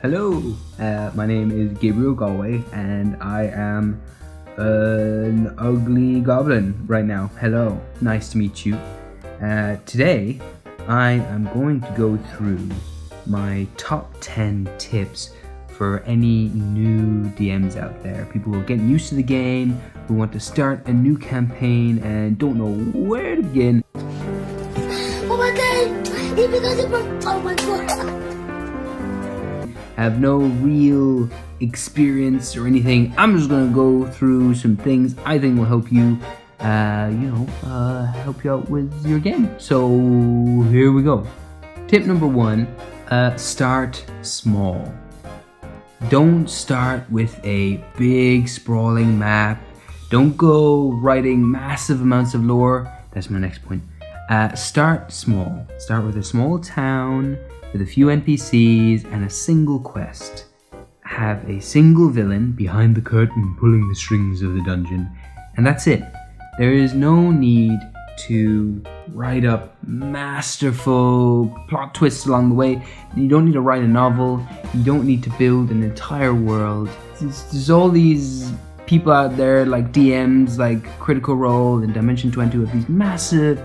Hello, my name is Gabriel Galway, and I am an ugly goblin right now. Hello, nice to meet you. Today, I am going to go through my top 10 tips for any new DMs out there. People who are getting used to the game, who want to start a new campaign and don't know where to begin. Oh my god! Oh my god! Have no real experience or anything. I'm just gonna go through some things I think will help you, help you out with your game. So here we go. Tip number 1, start small. Don't start with a big sprawling map. Don't go writing massive amounts of lore. That's my next point. Start small. Start with a small town with a few NPCs and a single quest. Have a single villain behind the curtain pulling the strings of the dungeon, and that's it. There is no need to write up masterful plot twists along the way. You don't need to write a novel. You don't need to build an entire world. There's all these people out there like DMs like Critical Role and Dimension 20 with these massive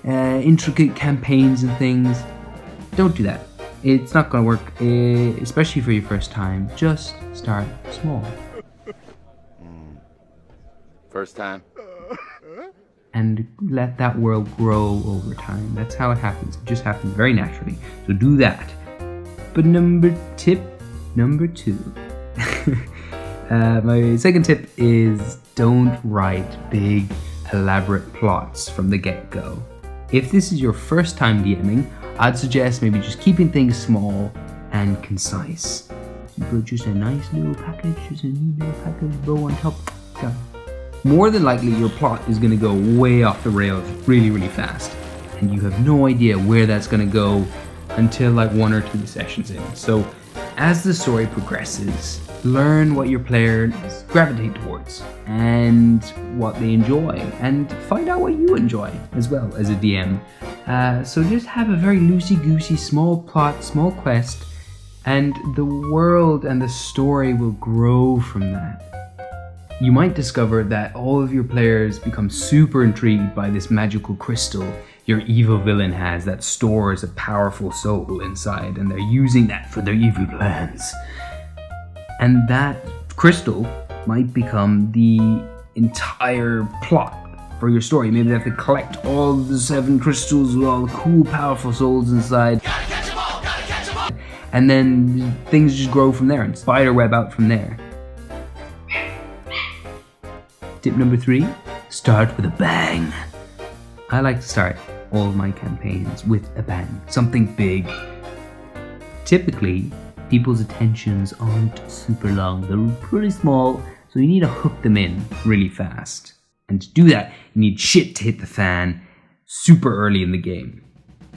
intricate campaigns and things. Don't do that. It's not going to work, especially for your first time. Just start small. First time. And let that world grow over time. That's how it happens. It just happens very naturally. So do that. But tip number 2. My second tip is don't write big, elaborate plots from the get-go. If this is your first time DMing, I'd suggest maybe just keeping things small and concise. You put just a nice little package, just a neat little package, bow on top. Done. More than likely, your plot is going to go way off the rails really, really fast. And you have no idea where that's going to go until like 1 or 2 sessions in. So as the story progresses, learn what your players gravitate towards and what they enjoy, and find out what you enjoy as well as a DM. So just have a very loosey-goosey small plot, small quest, and the world and the story will grow from that. You might discover that all of your players become super intrigued by this magical crystal your evil villain has that stores a powerful soul inside, and they're using that for their evil plans. And that crystal might become the entire plot for your story. Maybe they have to collect all the 7 crystals with all the cool, powerful souls inside. Gotta catch 'em all, gotta catch 'em all. And then things just grow from there and spiderweb out from there. Tip number 3, start with a bang. I like to start all of my campaigns with a bang, something big. Typically, people's attentions aren't super long, they're pretty small, so you need to hook them in really fast. And to do that, you need shit to hit the fan super early in the game.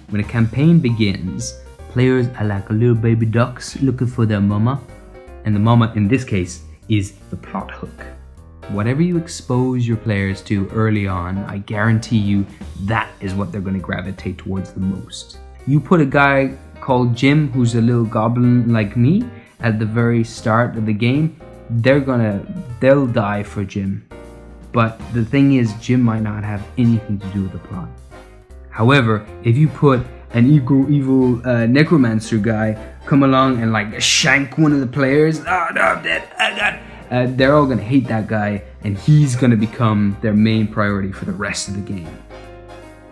When a campaign begins, players are like little baby ducks looking for their mama, and the mama in this case is the plot hook. Whatever you expose your players to early on, I guarantee you that is what they're going to gravitate towards the most. You put a guy called Jim, who's a little goblin like me, at the very start of the game, they'll die for Jim. But the thing is, Jim might not have anything to do with the plot. However, if you put an evil necromancer guy come along and like shank one of the players, oh no, I'm dead, I got they're all going to hate that guy, and he's going to become their main priority for the rest of the game.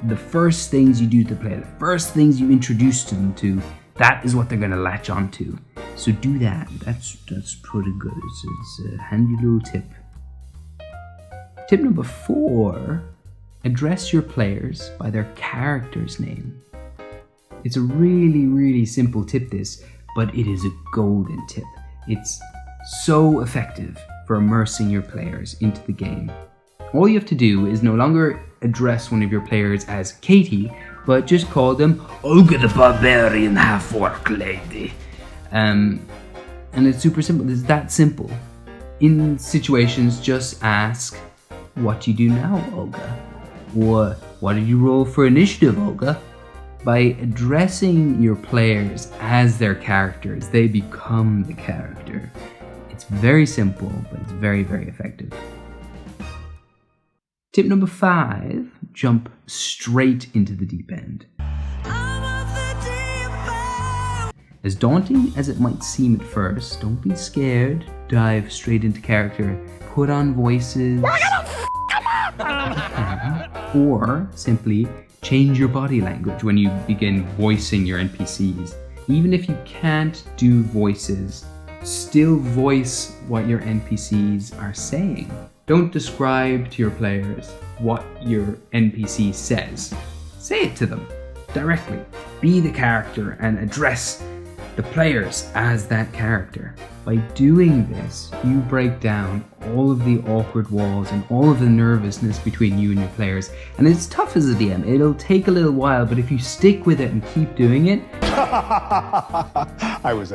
The first things you do to the player, the first things you introduce to them to, that is what they're going to latch onto. So do that. That's pretty good. It's a handy little tip. Tip number 4, address your players by their character's name. It's a really, really simple tip, this, but it is a golden tip. It's so effective for immersing your players into the game. All you have to do is no longer address one of your players as Katie, but just call them Olga the Barbarian Half-Orc Lady. And it's super simple. It's that simple. In situations, just ask, what do you do now, Olga? Or what did you roll for initiative, Olga? By addressing your players as their characters, they become the character. It's very simple, but it's very, very effective. Tip number 5, jump straight into the deep end. As daunting as it might seem at first, don't be scared. Dive straight into character. Put on voices. Or simply change your body language when you begin voicing your NPCs. Even if you can't do voices, still voice what your NPCs are saying. Don't describe to your players what your NPC says. Say it to them directly. Be the character and address the players as that character. By doing this, you break down all of the awkward walls and all of the nervousness between you and your players. And it's tough as a DM. It'll take a little while, but if you stick with it and keep doing it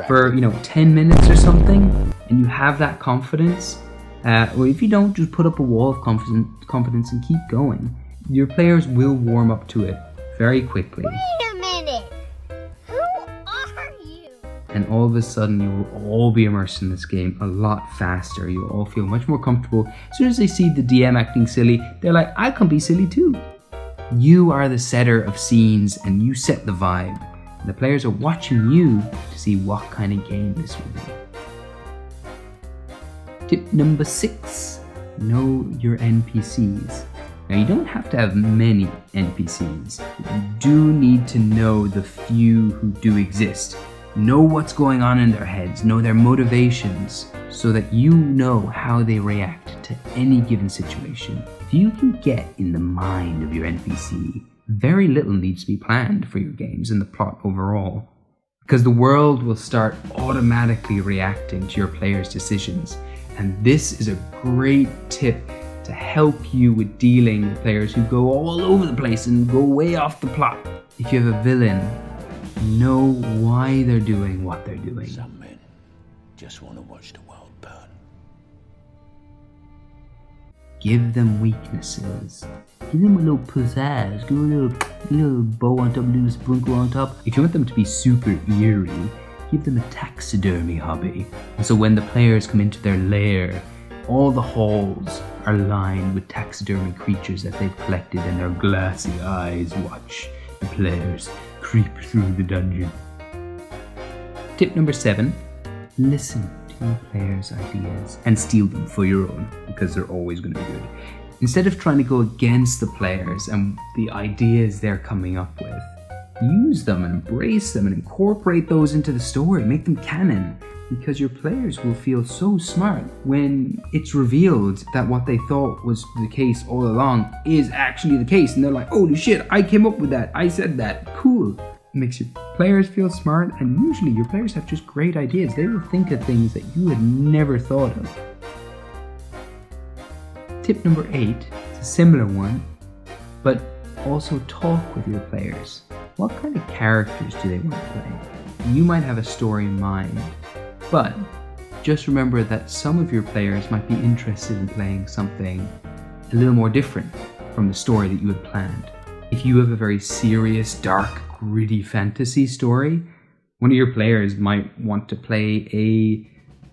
for 10 minutes or something, and you have that confidence, or if you don't, just put up a wall of confidence and keep going. Your players will warm up to it very quickly. Wait a minute. Who are you? And all of a sudden you will all be immersed in this game a lot faster. You'll all feel much more comfortable. As soon as they see the DM acting silly, they're like, I can be silly too. You are the setter of scenes and you set the vibe. And the players are watching you to see what kind of game this will be. Tip number 6, know your NPCs. Now you don't have to have many NPCs, but you do need to know the few who do exist. Know what's going on in their heads, know their motivations, so that you know how they react to any given situation. If you can get in the mind of your NPC, very little needs to be planned for your games and the plot overall. Because the world will start automatically reacting to your players' decisions. And this is a great tip to help you with dealing with players who go all over the place and go way off the plot. If you have a villain, know why they're doing what they're doing. Some men just want to watch the world burn. Give them weaknesses. Give them a little pizzazz. Give them a little bow on top, a little sprinkle on top. If you want them to be super eerie, give them a taxidermy hobby. And so when the players come into their lair, all the halls are lined with taxidermy creatures that they've collected, and their glassy eyes watch the players creep through the dungeon. Tip number 7, listen to your players' ideas and steal them for your own, because they're always going to be good. Instead of trying to go against the players and the ideas they're coming up with, use them and embrace them and incorporate those into the story, make them canon, because your players will feel so smart when it's revealed that what they thought was the case all along is actually the case, and they're like, holy shit, I came up with that, I said that, cool. It makes your players feel smart, and usually your players have just great ideas. They will think of things that you had never thought of. Tip number 8, it's a similar one, but also talk with your players. What kind of characters do they want to play? You might have a story in mind, but just remember that some of your players might be interested in playing something a little more different from the story that you had planned. If you have a very serious, dark, gritty fantasy story, one of your players might want to play a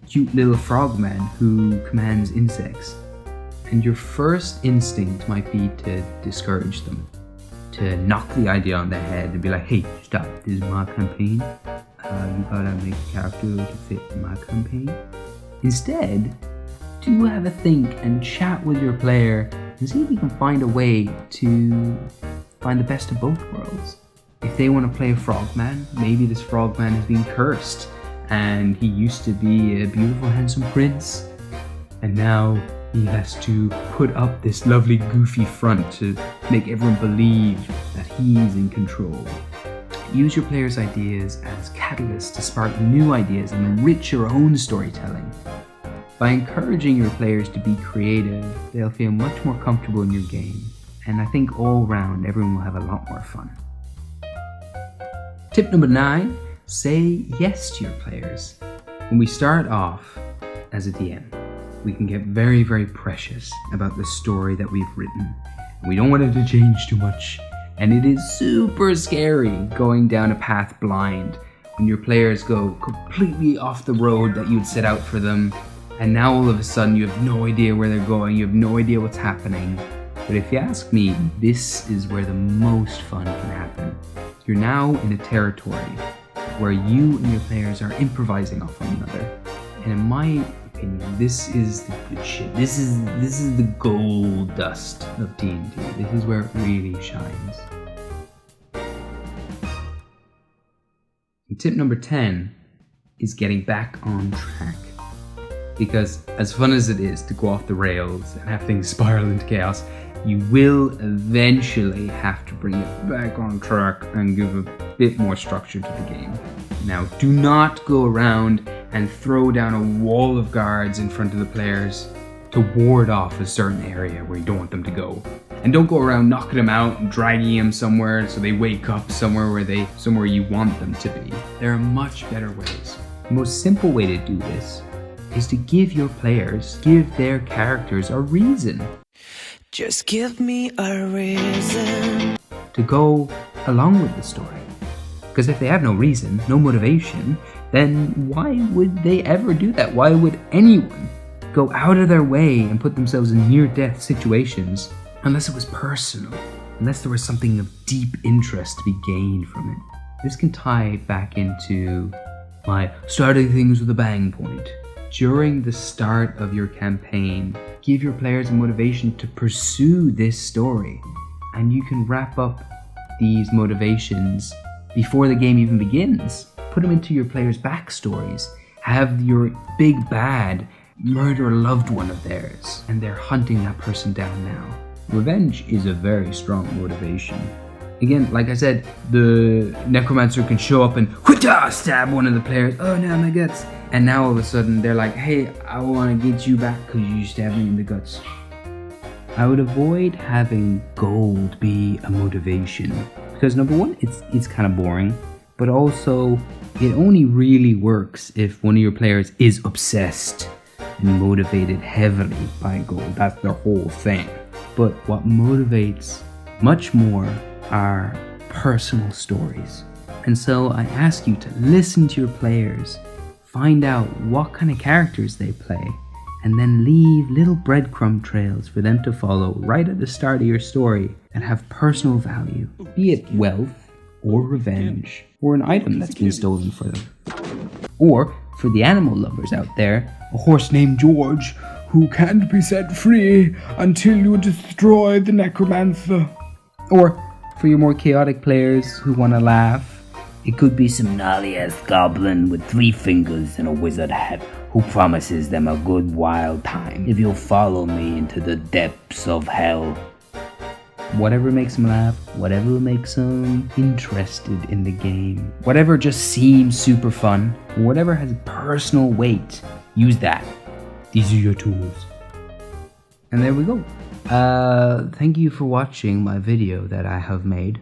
cute little frogman who commands insects. And your first instinct might be to discourage them, to knock the idea on their head and be like, hey, stop, this is my campaign. You gotta make a character to fit my campaign. Instead, do have a think and chat with your player and see if you can find a way to find the best of both worlds. If they want to play a frogman, maybe this frogman has been cursed and he used to be a beautiful, handsome prince, and now he has to put up this lovely, goofy front to make everyone believe that he's in control. Use your players' ideas as catalysts to spark new ideas and enrich your own storytelling. By encouraging your players to be creative, they'll feel much more comfortable in your game, and I think all round everyone will have a lot more fun. Tip number 9, say yes to your players. When we start off as a DM, we can get very, very precious about the story that we've written. We don't want it to change too much And it is super scary going down a path blind when your players go completely off the road that you'd set out for them, and now all of a sudden you have no idea where they're going, you have no idea what's happening. But if you ask me, this is where the most fun can happen. You're now in a territory where you and your players are improvising off one another. And in my opinion, this is the good shit. This is the gold dust of D&D. This is where it really shines. And tip number 10 is getting back on track. Because as fun as it is to go off the rails and have things spiral into chaos, you will eventually have to bring it back on track and give a bit more structure to the game. Now, do not go around and throw down a wall of guards in front of the players to ward off a certain area where you don't want them to go. And don't go around knocking them out and dragging them somewhere so they wake up somewhere you want them to be. There are much better ways. The most simple way to do this is to give their characters a reason. Just give me a reason to go along with the story. Because if they have no reason, no motivation, then why would they ever do that? Why would anyone go out of their way and put themselves in near-death situations unless it was personal, unless there was something of deep interest to be gained from it? This can tie back into my starting things with a bang point. During the start of your campaign, give your players a motivation to pursue this story, and you can wrap up these motivations before the game even begins. Put them into your players' backstories. Have your big bad murder a loved one of theirs, and they're hunting that person down now. Revenge is a very strong motivation. Again, like I said, the necromancer can show up and stab one of the players. Oh no, my guts. And now all of a sudden they're like, hey, I want to get you back because you stabbed me in the guts. I would avoid having gold be a motivation. Because number one, it's kind of boring. But also, it only really works if one of your players is obsessed and motivated heavily by gold. That's their whole thing. But what motivates much more are personal stories. And so I ask you to listen to your players, find out what kind of characters they play, and then leave little breadcrumb trails for them to follow right at the start of your story that have personal value, be it wealth or revenge or an item that's been stolen for them. Or, for the animal lovers out there, a horse named George who can't be set free until you destroy the necromancer. Or, for your more chaotic players who want to laugh, it could be some gnarly-ass goblin with 3 fingers and a wizard hat who promises them a good wild time if you'll follow me into the depths of hell. Whatever makes them laugh, whatever makes them interested in the game, whatever just seems super fun, whatever has personal weight, use that. These are your tools. And there we go. Thank you for watching my video that I have made.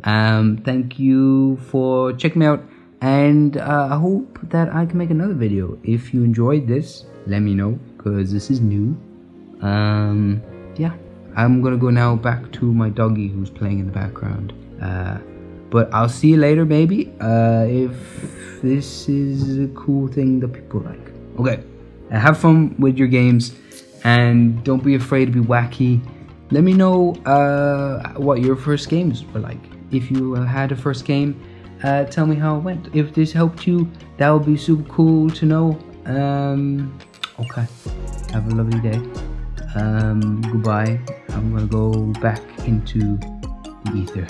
Thank you for checking me out, and I hope that I can make another video. If you enjoyed this, let me know, because this is new. Yeah, I'm gonna go now back to my doggy who's playing in the background. But I'll see you later, maybe, if this is a cool thing that people like. Okay, have fun with your games, and don't be afraid to be wacky. Let me know what your first games were like. If you had a first game, tell me how it went. If this helped you, that would be super cool to know. Okay, have a lovely day. Goodbye. I'm gonna go back into the ether.